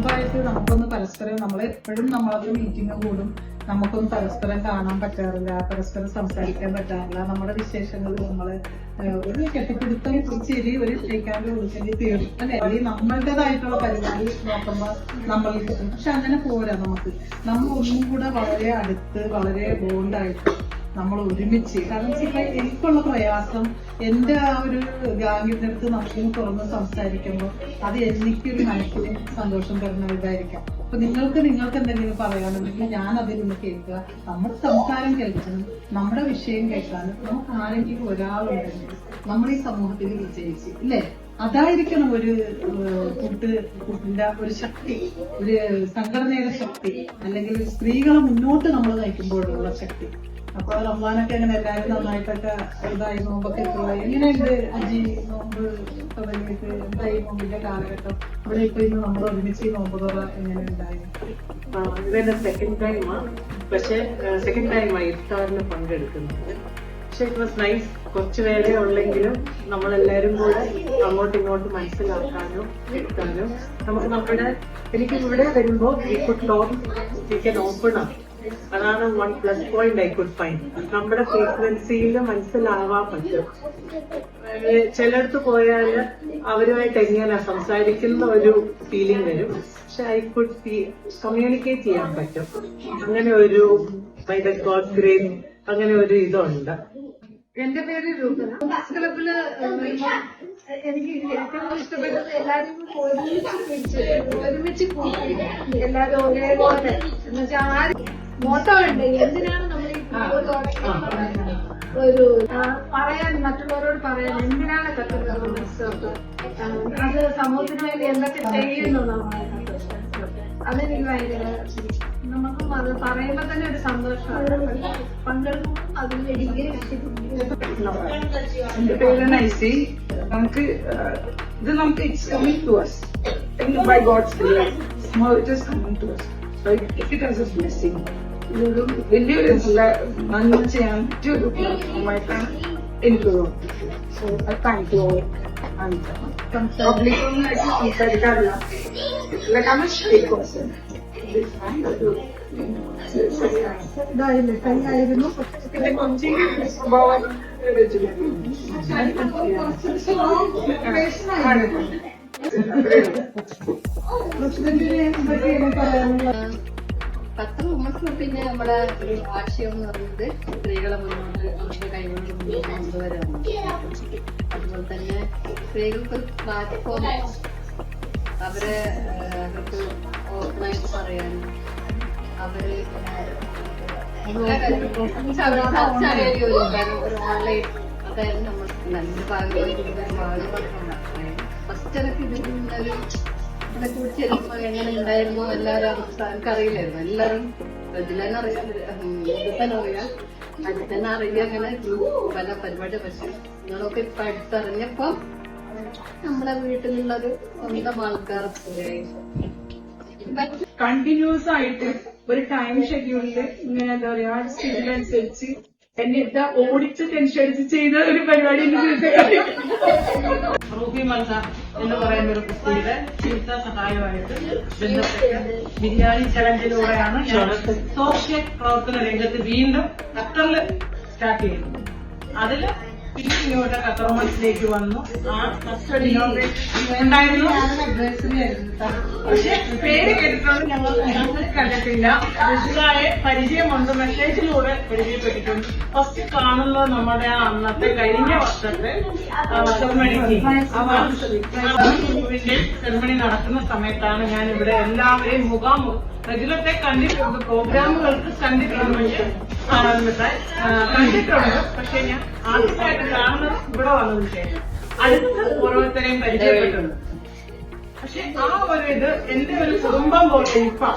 കുടുംബമായിട്ട് നമുക്കൊന്ന് പരസ്പരം നമ്മളെപ്പോഴും നമ്മളത് മീറ്റിംഗ് കൂടും, നമുക്കൊന്നും പരസ്പരം കാണാൻ പറ്റാറില്ല, പരസ്പരം സംസാരിക്കാൻ പറ്റാറില്ല. നമ്മുടെ വിശേഷങ്ങൾ നമ്മള് ഒരു കെട്ടിപ്പിടുത്തം, ഒരു ചിരി, ഒരു ഷെയ്ക്കാൻ്റെ വിളിച്ചെങ്കിൽ തീർന്നു അല്ലെ. അല്ലെങ്കിൽ നമ്മളുടേതായിട്ടുള്ള പരിപാടി നോക്കുമ്പോൾ നമ്മൾ കിട്ടും. പക്ഷെ അങ്ങനെ പോരാ, നമ്മൾ ഒന്നും കൂടെ വളരെ അടുത്ത്, വളരെ ബോണ്ടായിട്ട് നമ്മൾ ഒരുമിച്ച്. കാരണം എനിക്കുള്ള പ്രയാസം എന്റെ ആ ഒരു ഗാംഗിന്റെ അടുത്ത് നമുക്ക് തുറന്ന് സംസാരിക്കുമ്പോൾ അത് എനിക്കൊരു മനസ്സിന് സന്തോഷം തരുന്ന ഇതായിരിക്കാം. അപ്പൊ നിങ്ങൾക്ക് എന്തെങ്കിലും പറയാനുണ്ടെങ്കിൽ ഞാൻ അതിലൊന്ന് കേൾക്കുക. നമ്മുടെ സംസാരം കേൾക്കാനും നമ്മുടെ വിഷയം കേൾക്കാനും നമുക്ക് ആരെങ്കിലും ഒരാളുണ്ടെങ്കിൽ നമ്മൾ ഈ സമൂഹത്തിൽ വിജയിച്ച് ഇല്ലേ. അതായിരിക്കണം ഒരു കൂട്ടിന്റെ ഒരു ശക്തി, ഒരു സംഘടനയുടെ ശക്തി, അല്ലെങ്കിൽ സ്ത്രീകളെ മുന്നോട്ട് നമ്മൾ നയിക്കുമ്പോഴുള്ള ശക്തി. അപ്പൊ റംസാനൊക്കെ എങ്ങനെ എല്ലാവരും നന്നായിട്ടൊക്കെ ഇതായി നോമ്പൊക്കെ എങ്ങനെയുണ്ട് അജി? നോമ്പ് തുടങ്ങിയിട്ട് എന്തായി നോമ്പിന്റെ കാലഘട്ടം? ഇവിടെ ഇപ്പൊ ഇന്ന് നമ്മൾ ഒരുമിച്ച് നോമ്പ് തുറ എങ്ങനെ ഉണ്ടായിരുന്നു? ഇതെന്റെ സെക്കൻഡ് ടൈമാണ്. പക്ഷെ സെക്കൻഡ് ടൈമായി ഇഫ്താറിന് പങ്കെടുക്കുന്നത്. പക്ഷെ ഇറ്റ് വാസ് നൈസ്. കുറച്ചു പേരെ ഉള്ളെങ്കിലും നമ്മളെല്ലാരും കൂടെ അങ്ങോട്ടും ഇങ്ങോട്ടും മനസ്സിലാക്കാനും എടുക്കാനും നമുക്ക് എനിക്ക് ഇവിടെ വരുമ്പോ ഈ could talk we can open up. അതാണ് one plus point I could find. നമ്മുടെ ഫ്രീക്വൻസിയിൽ മനസ്സിലാവാൻ പറ്റും. ചിലടത്ത് പോയാല് അവരുമായിട്ട് എങ്ങനെ സംസാരിക്കുന്ന ഒരു ഫീലിംഗ് വരും. പക്ഷെ ഐ കുഡ് കമ്മ്യൂണിക്കേറ്റ് ചെയ്യാൻ പറ്റും. അങ്ങനെ ഒരു ബൈ ദ ഗോഡ് ഗ്രേസ് അങ്ങനെ ഒരു ഇതുണ്ട്. എന്റെ പേര് രൂപന. ക്ലബില് എനിക്ക് ഏറ്റവും ഇഷ്ടപ്പെട്ടത് എല്ലാരും ഒരുമിച്ച് കൂട്ടി എല്ലാരും ഒരേപോലെ എന്നുവെച്ചാൽ ആര് മോട്ടോണ്ട് എന്തിനാണ് നമ്മൾ ഈ ഒരു പറയാൻ, മറ്റുള്ളവരോട് പറയാൻ എന്തിനാണ് കത്തുന്നത്, അത് സമൂഹത്തിന് വേണ്ടി എന്തൊക്കെ ചെയ്യുന്നു അതെനിക്ക് ഭയങ്കര നമുക്കും അത് പറയുമ്പോ തന്നെ ഒരു സന്തോഷമാണ്. പങ്കെടുക്കും അതിന് എന്റെ പേര് നൈസി. നമുക്ക് it's coming to us by God's grace. It is coming to us. So it is a blessing. ഇതൊരു വലിയൊരു നന്മ ചെയ്യാൻ പറ്റിയൊരു പ്ലാറ്റ്ഫോമായിട്ടാണ് എനിക്ക് തോന്നുന്നത്. So I thank you all. പബ്ലിക്കൊന്നും ആയിട്ട് സംസാരിക്കാറില്ല. Like I am a shy person. ഇതായില്ലേ കൈയായിരുന്നു പിന്നെ കൊഞ്ചി സ്വഭാവം പത്ത് നമുക്ക് പിന്നെ നമ്മുടെ ഒരു ആശയം എന്ന് പറയുന്നത് സ്ത്രീകളെ മുന്നോട്ട് അവരുടെ കൈകൊണ്ട് മുന്നോട്ട് കൊണ്ടുവരാണ്. അതുപോലെ തന്നെ സ്ത്രീകൾക്ക് ഒരു പ്ലാറ്റ്ഫോം അവരെ അവർക്ക് ഓപ്പണായിട്ട് പറയാനും അവര് എല്ലാ കാര്യങ്ങളും ഒരു ഓൺലൈൻ അതായിരുന്നു നമ്മൾ നല്ല ഭാഗമായി ഫസ്റ്റ് എനിക്ക് ഇതിനൊരു ഇതിനെ കുറിച്ച് എങ്ങനെ ഉണ്ടായിരുന്നു എല്ലാവരും അവസ്ഥ എനിക്കറിയില്ലായിരുന്നു. എല്ലാവരും ഇതിലെന്നെ അറിയാം, ഇതിൽ അറിയാം, അതിൽ തന്നെ അറിയാം അങ്ങനെ പല പരിപാടി. പക്ഷെ നിങ്ങളൊക്കെ ഇപ്പൊ അടുത്തറിഞ്ഞപ്പോ നമ്മുടെ വീട്ടിലുള്ളൊരു സ്വന്തം ആൾക്കാർ കണ്ടിന്യൂസ് ആയിട്ട് ഒരു ടൈം ഷെഡ്യൂളില് ഇങ്ങനെ എന്താ പറയാ സ്കില്ലിനനുസരിച്ച് എന്നെ എന്താ ഓടിച്ച് ടെൻഷൻ അടിച്ച് ചെയ്ത ഒരു പരിപാടി റൂബി മൽസ എന്ന് പറയുന്ന ഒരു കുട്ടിയുടെ ചികിത്സ സഹായമായിട്ട് ബന്ധപ്പെട്ട് ബിരിയാണി ചലഞ്ചിലൂടെയാണ് സോഷ്യൽ പ്രവർത്തന രംഗത്ത് വീണ്ടും ഖത്തറിൽ സ്റ്റാർട്ട് ചെയ്യുന്നത്. അതില് പിന്നെ ഇങ്ങോട്ട് ഖത്തർ മണ്ണിലേക്ക് വന്നു. ആ കസ്റ്റഡി ഉണ്ടായിരുന്നു. പക്ഷെ പേര് കേട്ടിട്ടുണ്ട്, ഞങ്ങൾ കണ്ടിട്ടില്ല. രജിതായെ പരിചയമുണ്ട്, മെസ്സേജിലൂടെ പരിചയപ്പെട്ടിട്ടുണ്ട്. ഫസ്റ്റ് കാണുന്നത് നമ്മുടെ ആ അന്നത്തെ കഴിഞ്ഞ വർഷത്തെ സെറമണിക്ക് സെറമണി നടക്കുന്ന സമയത്താണ് ഞാൻ ഇവിടെ എല്ലാവരെയും മുഖാമുഖം റെഗുലത്തെ കണ്ടിട്ടുണ്ട്. പ്രോഗ്രാമുകൾക്ക് കണ്ടിട്ടുണ്ട്. പക്ഷെ ഞാൻ ആദ്യമായിട്ട് കാണുന്നത് ഇവിടെ വന്നതിന് ശേഷം അടുത്ത് ഓരോരുത്തരെയും പരിചയപ്പെട്ടുണ്ട്. പക്ഷെ ആ ഒരു ഇത് എന്റെ ഒരു കുടുംബം പോലെ ഇപ്പം